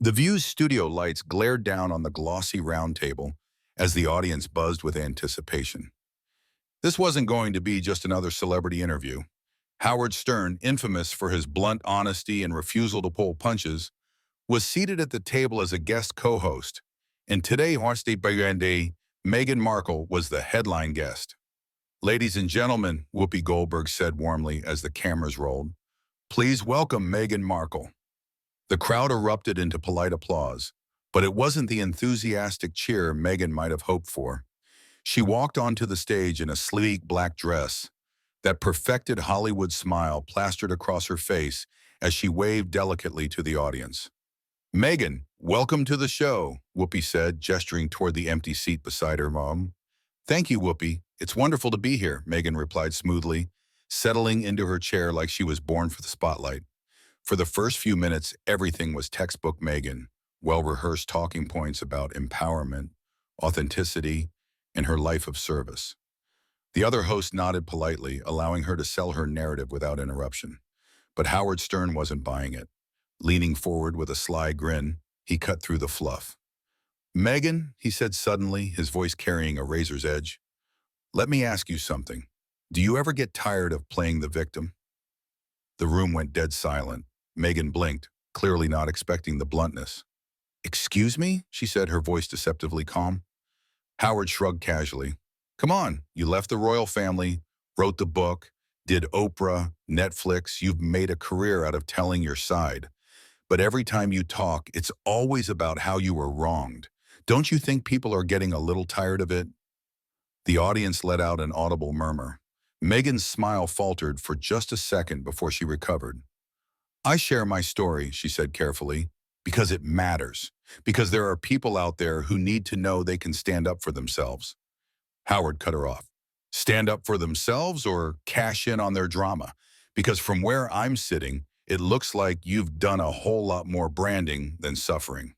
The View's studio lights glared down on the glossy round table as the audience buzzed with anticipation. This wasn't going to be just another celebrity interview. Howard Stern, infamous for his blunt honesty and refusal to pull punches, was seated at the table as a guest co-host, and today, Horste Bagande, Meghan Markle was the headline guest. "Ladies and gentlemen," Whoopi Goldberg said warmly as the cameras rolled, "please welcome Meghan Markle." The crowd erupted into polite applause, but it wasn't the enthusiastic cheer Meghan might have hoped for. She walked onto the stage in a sleek black dress, that perfected Hollywood smile plastered across her face as she waved delicately to the audience. "Meghan, welcome to the show," Whoopi said, gesturing toward the empty seat beside her mom. "Thank you, Whoopi. It's wonderful to be here," Meghan replied smoothly, settling into her chair like she was born for the spotlight. For the first few minutes, everything was textbook Meghan, well-rehearsed talking points about empowerment, authenticity, and her life of service. The other host nodded politely, allowing her to sell her narrative without interruption. But Howard Stern wasn't buying it. Leaning forward with a sly grin, he cut through the fluff. "Meghan," he said suddenly, his voice carrying a razor's edge, "let me ask you something. Do you ever get tired of playing the victim?" The room went dead silent. Meghan blinked, clearly not expecting the bluntness. "Excuse me?" she said, her voice deceptively calm. Howard shrugged casually. "Come on, you left the royal family, wrote the book, did Oprah, Netflix, you've made a career out of telling your side. But every time you talk, it's always about how you were wronged. Don't you think people are getting a little tired of it?" The audience let out an audible murmur. Meghan's smile faltered for just a second before she recovered. "I share my story," she said carefully, "because it matters. Because there are people out there who need to know they can stand up for themselves." Howard cut her off. "Stand up for themselves or cash in on their drama? Because from where I'm sitting, it looks like you've done a whole lot more branding than suffering."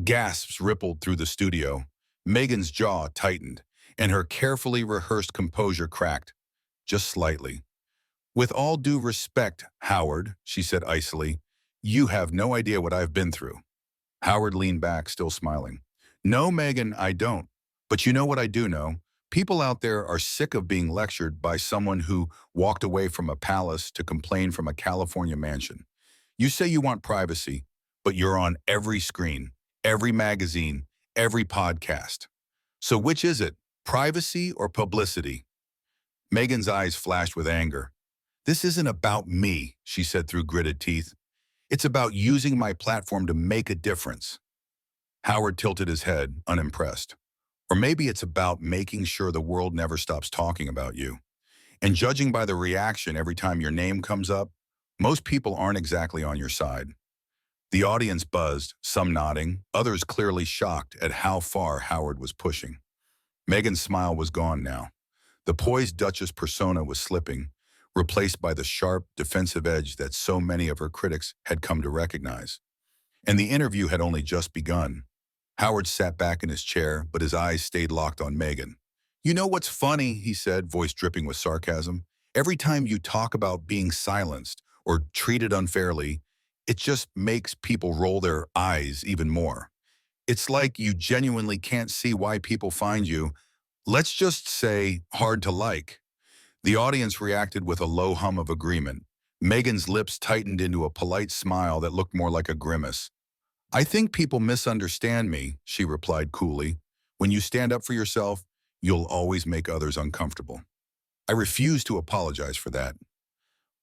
Gasps rippled through the studio. Meghan's jaw tightened, and her carefully rehearsed composure cracked, just slightly. "With all due respect, Howard," she said icily, "you have no idea what I've been through." Howard leaned back, still smiling. "No, Meghan, I don't. But you know what I do know? People out there are sick of being lectured by someone who walked away from a palace to complain from a California mansion. You say you want privacy, but you're on every screen, every magazine, every podcast. So which is it, privacy or publicity?" Meghan's eyes flashed with anger. "This isn't about me," she said through gritted teeth. "It's about using my platform to make a difference." Howard tilted his head, unimpressed. "Or maybe it's about making sure the world never stops talking about you. And judging by the reaction every time your name comes up, most people aren't exactly on your side." The audience buzzed, some nodding, others clearly shocked at how far Howard was pushing. Meghan's smile was gone now. The poised Duchess persona was slipping, replaced by the sharp, defensive edge that so many of her critics had come to recognize. And the interview had only just begun. Howard sat back in his chair, but his eyes stayed locked on Meghan. "You know what's funny," he said, voice dripping with sarcasm. "Every time you talk about being silenced or treated unfairly, it just makes people roll their eyes even more. It's like you genuinely can't see why people find you, let's just say, hard to like." The audience reacted with a low hum of agreement. Meghan's lips tightened into a polite smile that looked more like a grimace. "I think people misunderstand me," she replied coolly. "When you stand up for yourself, you'll always make others uncomfortable. I refuse to apologize for that."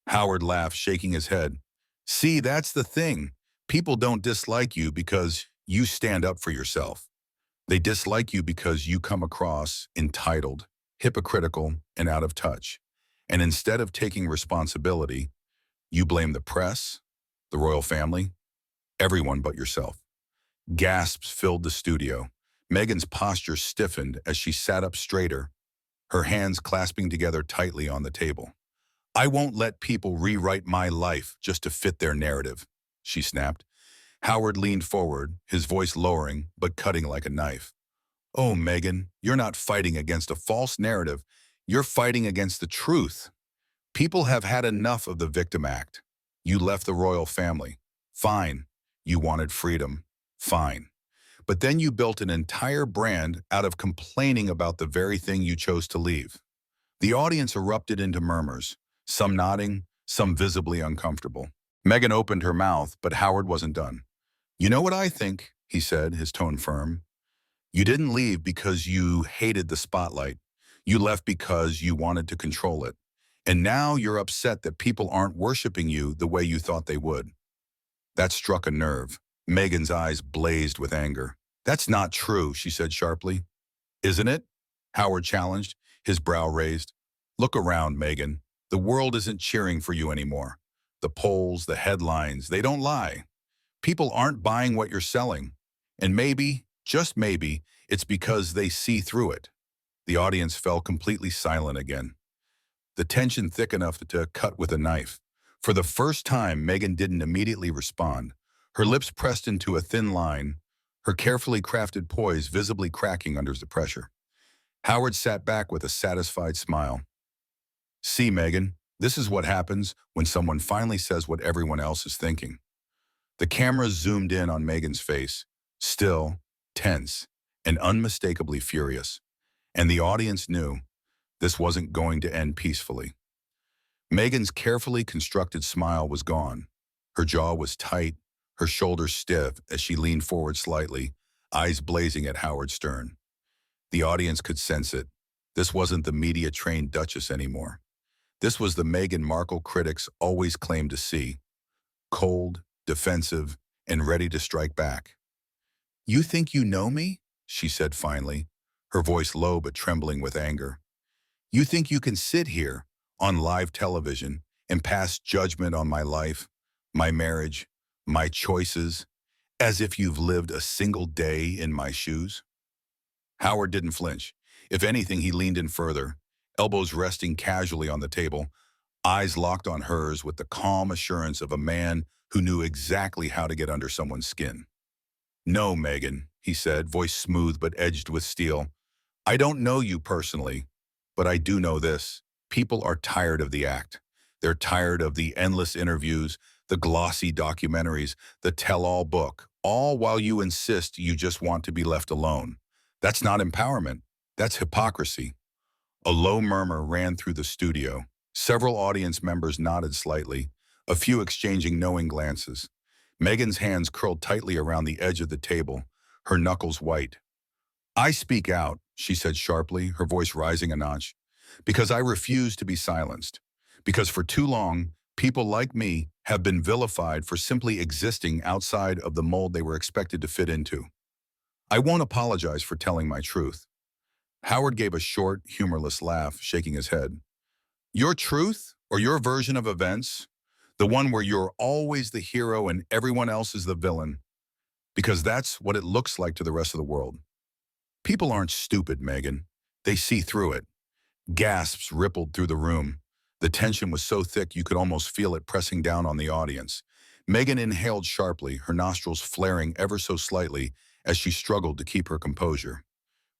Howard laughed, shaking his head. "See, that's the thing. People don't dislike you because you stand up for yourself. They dislike you because you come across entitled, hypocritical, and out of touch. And instead of taking responsibility, you blame the press, the royal family, everyone but yourself." Gasps filled the studio. Meghan's posture stiffened as she sat up straighter, her hands clasping together tightly on the table. "I won't let people rewrite my life just to fit their narrative," she snapped. Howard leaned forward, his voice lowering but cutting like a knife. "Oh, Meghan, you're not fighting against a false narrative. You're fighting against the truth. People have had enough of the victim act. You left the royal family. Fine, you wanted freedom. Fine. But then you built an entire brand out of complaining about the very thing you chose to leave. The audience erupted into murmurs, some nodding, some visibly uncomfortable. Meghan opened her mouth, but Howard wasn't done. "You know what I think," he said, his tone firm. "You didn't leave because you hated the spotlight. You left because you wanted to control it. And now you're upset that people aren't worshiping you the way you thought they would." That struck a nerve. Meghan's eyes blazed with anger. "That's not true," she said sharply. "Isn't it?" Howard challenged, his brow raised. "Look around, Meghan. The world isn't cheering for you anymore. The polls, the headlines, they don't lie. People aren't buying what you're selling. And maybe, just maybe, it's because they see through it." The audience fell completely silent again, the tension thick enough to cut with a knife. For the first time, Meghan didn't immediately respond. Her lips pressed into a thin line, her carefully crafted poise visibly cracking under the pressure. Howard sat back with a satisfied smile. "See, Meghan, this is what happens when someone finally says what everyone else is thinking." The camera zoomed in on Meghan's face, still, tense, and unmistakably furious. And the audience knew this wasn't going to end peacefully. Meghan's carefully constructed smile was gone. Her jaw was tight, her shoulders stiff as she leaned forward slightly, eyes blazing at Howard Stern. The audience could sense it. This wasn't the media-trained Duchess anymore. This was the Meghan Markle critics always claimed to see. Cold, defensive, and ready to strike back. "You think you know me?" she said finally, her voice low but trembling with anger. "You think you can sit here on live television and pass judgment on my life, my marriage, my choices, as if you've lived a single day in my shoes?" Howard didn't flinch. If anything, he leaned in further, elbows resting casually on the table, eyes locked on hers with the calm assurance of a man who knew exactly how to get under someone's skin. "No, Meghan," he said, voice smooth but edged with steel. "I don't know you personally, but I do know this. People are tired of the act. They're tired of the endless interviews, the glossy documentaries, the tell-all book, all while you insist you just want to be left alone. That's not empowerment. That's hypocrisy." A low murmur ran through the studio. Several audience members nodded slightly, a few exchanging knowing glances. Meghan's hands curled tightly around the edge of the table, her knuckles white. "I speak out," she said sharply, her voice rising a notch, "because I refuse to be silenced. Because for too long, people like me have been vilified for simply existing outside of the mold they were expected to fit into. I won't apologize for telling my truth." Howard gave a short, humorless laugh, shaking his head. "Your truth, or your version of events, the one where you're always the hero and everyone else is the villain, because that's what it looks like to the rest of the world. People aren't stupid, Meghan. They see through it." Gasps rippled through the room. The tension was so thick you could almost feel it pressing down on the audience. Meghan inhaled sharply, her nostrils flaring ever so slightly as she struggled to keep her composure.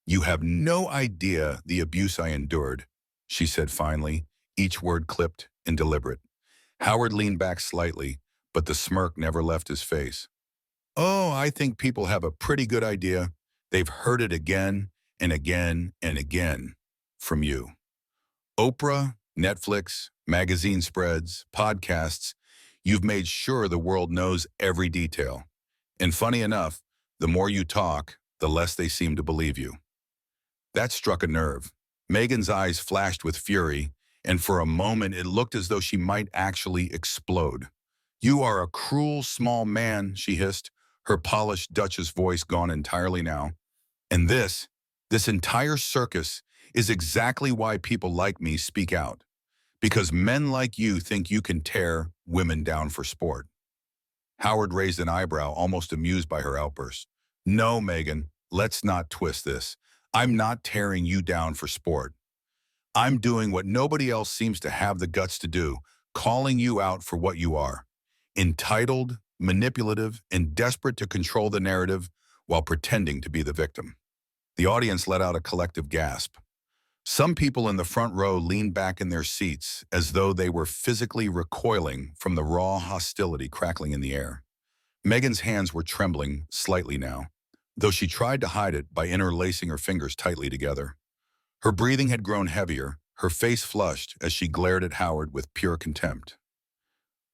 "You have no idea the abuse I endured," she said finally, each word clipped and deliberate. Howard leaned back slightly, but the smirk never left his face. "Oh, I think people have a pretty good idea. They've heard it again and again and again from you. Oprah, Netflix, magazine spreads, podcasts, you've made sure the world knows every detail. And funny enough, the more you talk, the less they seem to believe you." That struck a nerve. Meghan's eyes flashed with fury, and for a moment it looked as though she might actually explode. "You are a cruel small man," she hissed, her polished Duchess voice gone entirely now. "And this entire circus is exactly why people like me speak out. Because men like you think you can tear women down for sport." Howard raised an eyebrow, almost amused by her outburst. "No, Meghan, let's not twist this. I'm not tearing you down for sport. I'm doing what nobody else seems to have the guts to do, calling you out for what you are. Entitled, manipulative, and desperate to control the narrative while pretending to be the victim." The audience let out a collective gasp. Some people in the front row leaned back in their seats as though they were physically recoiling from the raw hostility crackling in the air. Meghan's hands were trembling slightly now, though she tried to hide it by interlacing her fingers tightly together. Her breathing had grown heavier, her face flushed as she glared at Howard with pure contempt.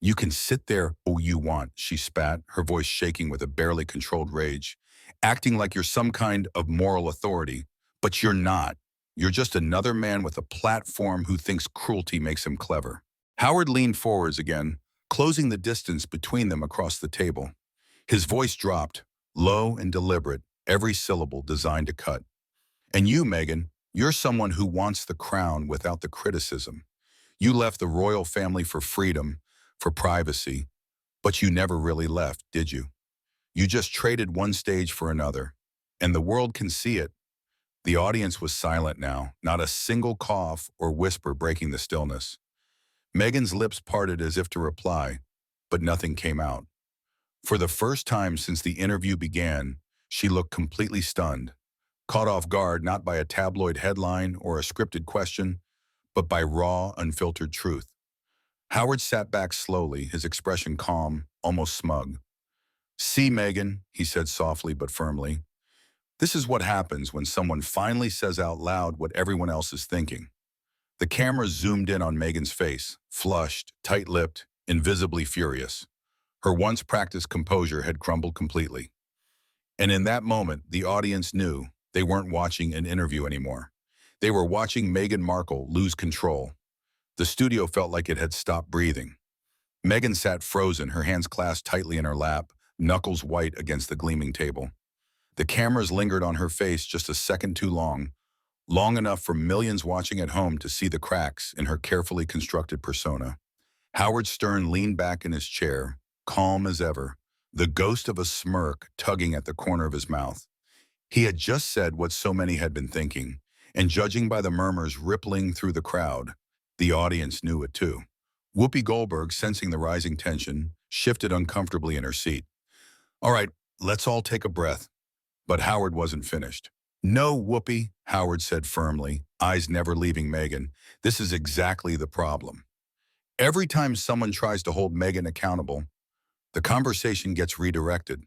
"You can sit there all you want," she spat, her voice shaking with a barely controlled rage, "acting like you're some kind of moral authority. But you're not. You're just another man with a platform who thinks cruelty makes him clever." Howard leaned forwards again, closing the distance between them across the table. His voice dropped, low and deliberate, every syllable designed to cut. "And you, Meghan, you're someone who wants the crown without the criticism. You left the royal family for freedom, for privacy, but you never really left, did you? You just traded one stage for another, and the world can see it." The audience was silent now, not a single cough or whisper breaking the stillness. Meghan's lips parted as if to reply, but nothing came out. For the first time since the interview began, she looked completely stunned, caught off guard not by a tabloid headline or a scripted question, but by raw, unfiltered truth. Howard sat back slowly, his expression calm, almost smug. "See, Meghan," he said softly but firmly, "this is what happens when someone finally says out loud what everyone else is thinking." The camera zoomed in on Meghan's face, flushed, tight-lipped, invisibly furious. Her once practiced composure had crumbled completely. And in that moment, the audience knew they weren't watching an interview anymore. They were watching Meghan Markle lose control. The studio felt like it had stopped breathing. Meghan sat frozen, her hands clasped tightly in her lap, knuckles white against the gleaming table. The cameras lingered on her face just a second too long, long enough for millions watching at home to see the cracks in her carefully constructed persona. Howard Stern leaned back in his chair, calm as ever, the ghost of a smirk tugging at the corner of his mouth. He had just said what so many had been thinking, and judging by the murmurs rippling through the crowd, the audience knew it too. Whoopi Goldberg, sensing the rising tension, shifted uncomfortably in her seat. "All right, let's all take a breath." But Howard wasn't finished. "No, Whoopi," Howard said firmly, eyes never leaving Meghan. "This is exactly the problem. Every time someone tries to hold Meghan accountable, the conversation gets redirected.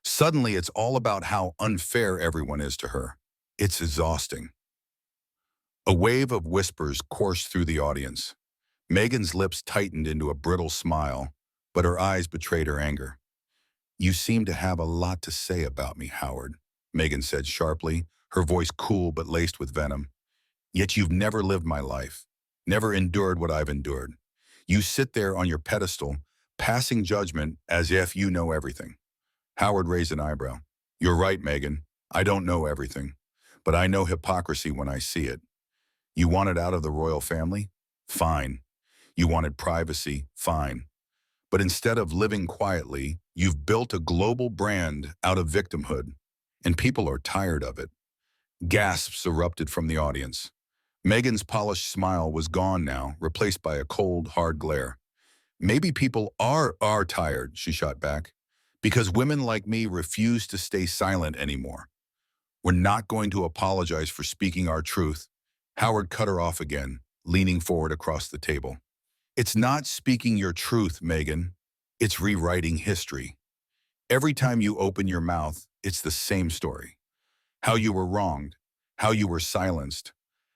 Suddenly, it's all about how unfair everyone is to her. It's exhausting." A wave of whispers coursed through the audience. Meghan's lips tightened into a brittle smile, but her eyes betrayed her anger. "You seem to have a lot to say about me, Howard," Meghan said sharply, her voice cool but laced with venom. "Yet you've never lived my life, never endured what I've endured. You sit there on your pedestal, passing judgment as if you know everything." Howard raised an eyebrow. "You're right, Meghan. I don't know everything, but I know hypocrisy when I see it. You wanted out of the royal family? Fine. You wanted privacy? Fine. But instead of living quietly, you've built a global brand out of victimhood, and people are tired of it." Gasps erupted from the audience. Meghan's polished smile was gone now, replaced by a cold, hard glare. "Maybe people are tired," she shot back, "because women like me refuse to stay silent anymore. We're not going to apologize for speaking our truth." Howard cut her off again, leaning forward across the table. "It's not speaking your truth, Meghan. It's rewriting history. Every time you open your mouth, it's the same story. How you were wronged, how you were silenced,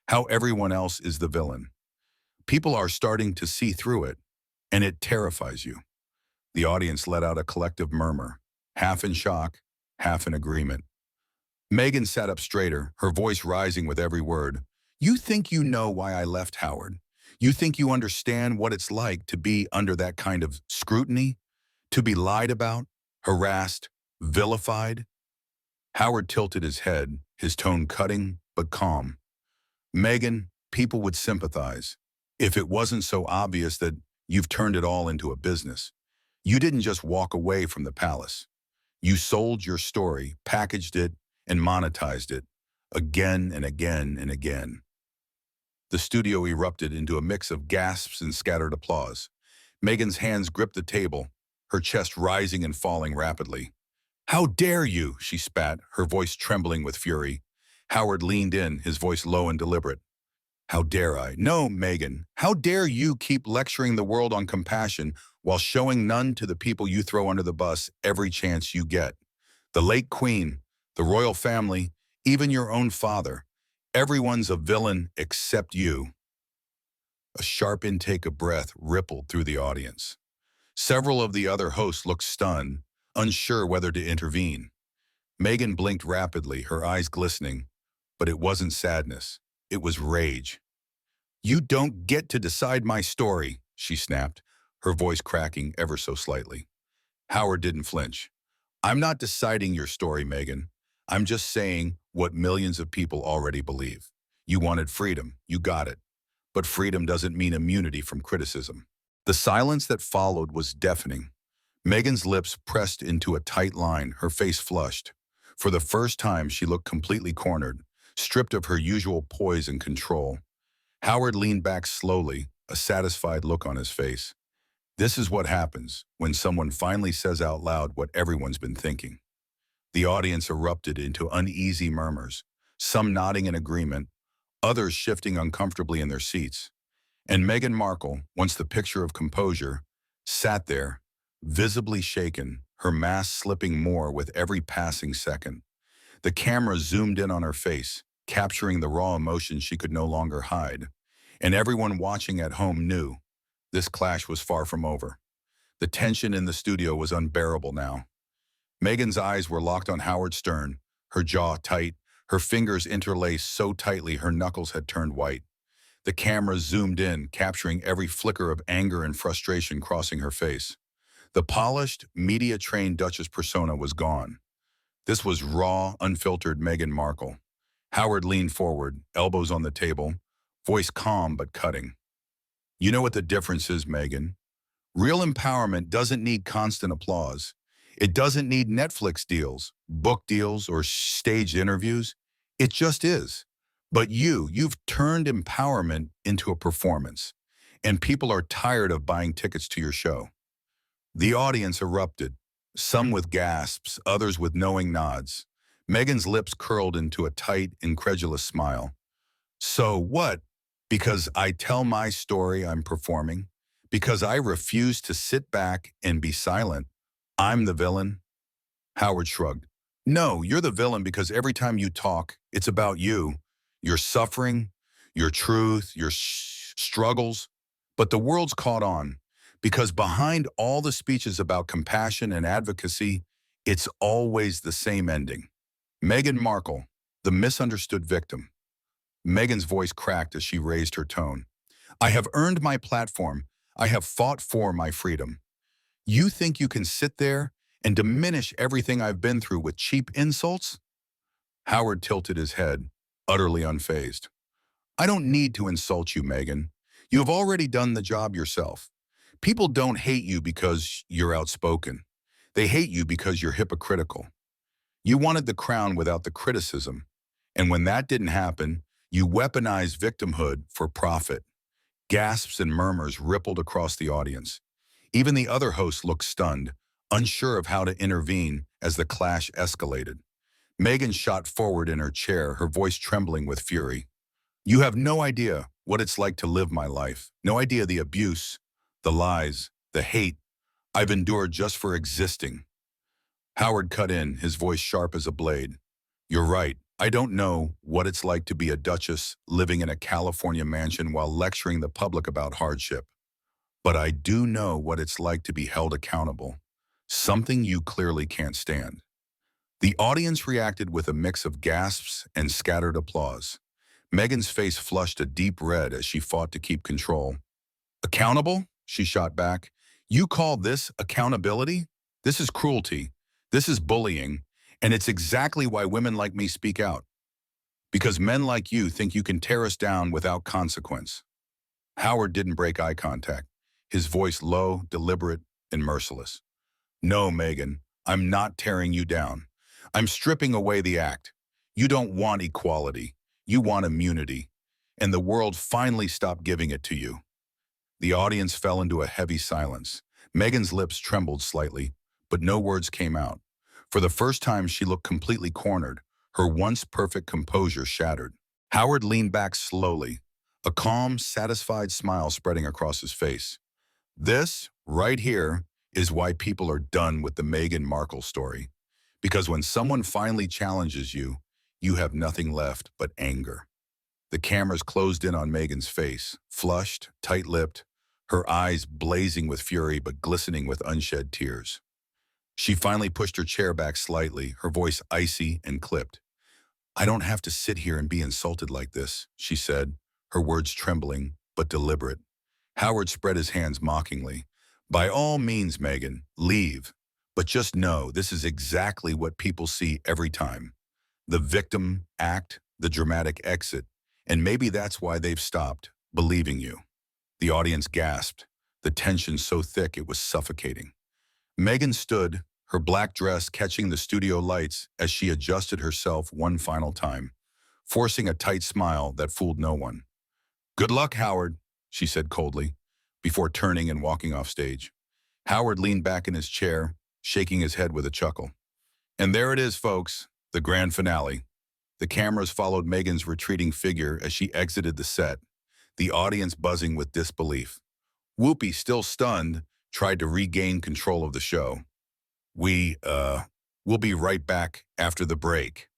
how everyone else is the villain. People are starting to see through it, and it terrifies you." The audience let out a collective murmur, half in shock, half in agreement. Meghan sat up straighter, her voice rising with every word. "You think you know why I left, Howard? You think you understand what it's like to be under that kind of scrutiny? To be lied about, harassed, vilified?" Howard tilted his head, his tone cutting but calm. "Meghan, people would sympathize if it wasn't so obvious that you've turned it all into a business. You didn't just walk away from the palace. You sold your story, packaged it, and monetized it, again and again and again." The studio erupted into a mix of gasps and scattered applause. Meghan's hands gripped the table, her chest rising and falling rapidly. "How dare you?" she spat, her voice trembling with fury. Howard leaned in, his voice low and deliberate. "How dare I? No, Meghan. How dare you keep lecturing the world on compassion while showing none to the people you throw under the bus every chance you get. The late Queen, the royal family, even your own father. Everyone's a villain except you. A sharp intake of breath rippled through the audience. Several of the other hosts looked stunned, unsure whether to intervene. Meghan blinked rapidly, her eyes glistening, but it wasn't sadness. It was rage. "You don't get to decide my story," she snapped, her voice cracking ever so slightly. Howard didn't flinch. "I'm not deciding your story, Meghan. I'm just saying what millions of people already believe. You wanted freedom. You got it. But freedom doesn't mean immunity from criticism." The silence that followed was deafening. Meghan's lips pressed into a tight line, her face flushed. For the first time, she looked completely cornered, stripped of her usual poise and control. Howard leaned back slowly, a satisfied look on his face. This is what happens when someone finally says out loud what everyone's been thinking. The audience erupted into uneasy murmurs, some nodding in agreement, others shifting uncomfortably in their seats. And Meghan Markle, once the picture of composure, sat there, visibly shaken, her mask slipping more with every passing second. The camera zoomed in on her face, capturing the raw emotion she could no longer hide. And everyone watching at home knew this clash was far from over. The tension in the studio was unbearable now. Meghan's eyes were locked on Howard Stern, her jaw tight, her fingers interlaced so tightly her knuckles had turned white. The camera zoomed in, capturing every flicker of anger and frustration crossing her face. The polished, media-trained Duchess persona was gone. This was raw, unfiltered Meghan Markle. Howard leaned forward, elbows on the table, voice calm but cutting. "You know what the difference is, Meghan? Real empowerment doesn't need constant applause. It doesn't need Netflix deals, book deals, or staged interviews. It just is. But you've turned empowerment into a performance, and people are tired of buying tickets to your show." The audience erupted, some with gasps, others with knowing nods. Meghan's lips curled into a tight, incredulous smile. "So what? Because I tell my story I'm performing? Because I refuse to sit back and be silent, I'm the villain?" Howard shrugged. "No, you're the villain because every time you talk, it's about you, your suffering, your truth, your struggles. But the world's caught on because behind all the speeches about compassion and advocacy, it's always the same ending. Meghan Markle, the misunderstood victim." Meghan's voice cracked as she raised her tone. "I have earned my platform. I have fought for my freedom. You think you can sit there and diminish everything I've been through with cheap insults?" Howard tilted his head, utterly unfazed. "I don't need to insult you, Meghan. You have already done the job yourself. People don't hate you because you're outspoken. They hate you because you're hypocritical. You wanted the crown without the criticism. And when that didn't happen, you weaponized victimhood for profit." Gasps and murmurs rippled across the audience. Even the other hosts looked stunned, unsure of how to intervene as the clash escalated. Meghan shot forward in her chair, her voice trembling with fury. "You have no idea what it's like to live my life. No idea the abuse, the lies, the hate I've endured just for existing." Howard cut in, his voice sharp as a blade. "You're right. I don't know what it's like to be a duchess living in a California mansion while lecturing the public about hardship. But I do know what it's like to be held accountable, something you clearly can't stand." The audience reacted with a mix of gasps and scattered applause. Meghan's face flushed a deep red as she fought to keep control. "Accountable?" she shot back. "You call this accountability? This is cruelty. This is bullying. And it's exactly why women like me speak out. Because men like you think you can tear us down without consequence." Howard didn't break eye contact, his voice low, deliberate, and merciless. "No, Meghan, I'm not tearing you down. I'm stripping away the act. You don't want equality. You want immunity. And the world finally stopped giving it to you." The audience fell into a heavy silence. Meghan's lips trembled slightly, but no words came out. For the first time, she looked completely cornered, her once perfect composure shattered. Howard leaned back slowly, a calm, satisfied smile spreading across his face. "This, Right here is why people are done with the Meghan Markle story. Because when someone finally challenges you, you have nothing left but anger. The cameras closed in on Meghan's face, flushed, tight-lipped, her eyes blazing with fury but glistening with unshed tears. She finally pushed her chair back slightly, her voice icy and clipped. "I don't have to sit here and be insulted like this," she said, her words trembling but deliberate. Howard spread his hands mockingly. "By all means, Meghan, leave. But just know this is exactly what people see every time. The victim act, the dramatic exit. And maybe that's why they've stopped believing you." The audience gasped, the tension so thick it was suffocating. Meghan stood, her black dress catching the studio lights as she adjusted herself one final time, forcing a tight smile that fooled no one. "Good luck, Howard," she said coldly, before turning and walking off stage. Howard leaned back in his chair, shaking his head with a chuckle. And there it is, folks, the grand finale. The cameras followed Meghan's retreating figure as she exited the set, the audience buzzing with disbelief. Whoopi, still stunned, tried to regain control of the show. We'll be right back after the break."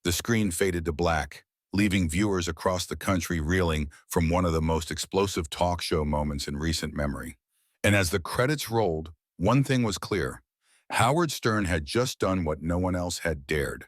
The screen faded to black, leaving viewers across the country reeling from one of the most explosive talk show moments in recent memory. And as the credits rolled, one thing was clear. Howard Stern had just done what no one else had dared.